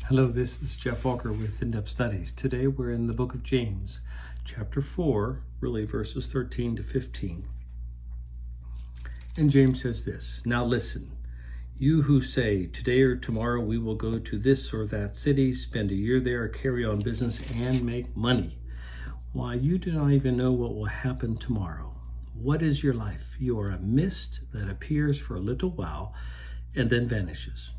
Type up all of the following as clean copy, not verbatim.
Hello, this is Geoff Volker with In-Depth Studies. Today we're in the book of James, chapter 4, really verses 13 to 15. And James says this, "Now listen, you who say, today or tomorrow we will go to this or that city, spend a year there, carry on business, and make money. Why, you do not even know what will happen tomorrow. What is your life? You are a mist that appears for a little while and then vanishes.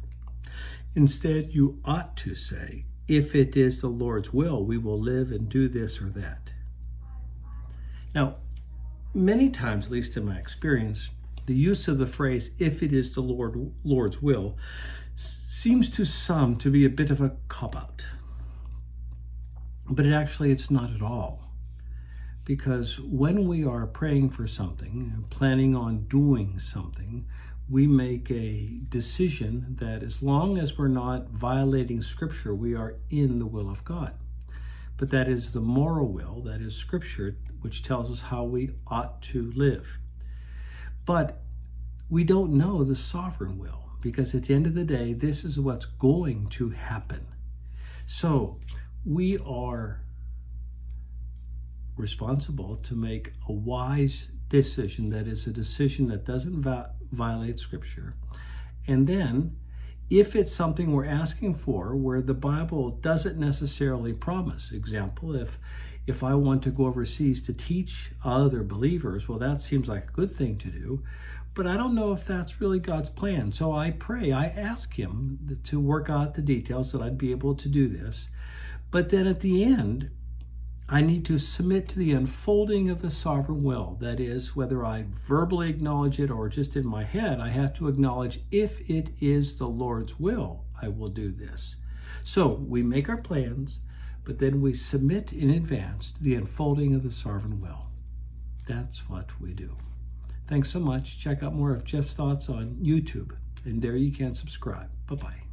Instead, you ought to say, if it is the Lord's will, we will live and do this or that." Now, many times, at least in my experience, the use of the phrase, if it is the Lord's will, seems to some to be a bit of a cop-out. But it's not at all. Because when we are praying for something and planning on doing something, we make a decision that as long as we're not violating Scripture, we are in the will of God. But that is the moral will, that is Scripture, which tells us how we ought to live. But we don't know the sovereign will, because at the end of the day, this is what's going to happen. So we are responsible to make a wise decision, that is a decision that doesn't violate Scripture. And then if it's something we're asking for where the Bible doesn't necessarily promise, example, if I want to go overseas to teach other believers, well, that seems like a good thing to do, but I don't know if that's really God's plan. So I pray, I ask him to work out the details that I'd be able to do this. But then at the end, I need to submit to the unfolding of the sovereign will. That is, whether I verbally acknowledge it or just in my head, I have to acknowledge, if it is the Lord's will, I will do this. So we make our plans, but then we submit in advance to the unfolding of the sovereign will. That's what we do. Thanks so much. Check out more of Geoff's thoughts on YouTube, and there you can subscribe. Bye-bye.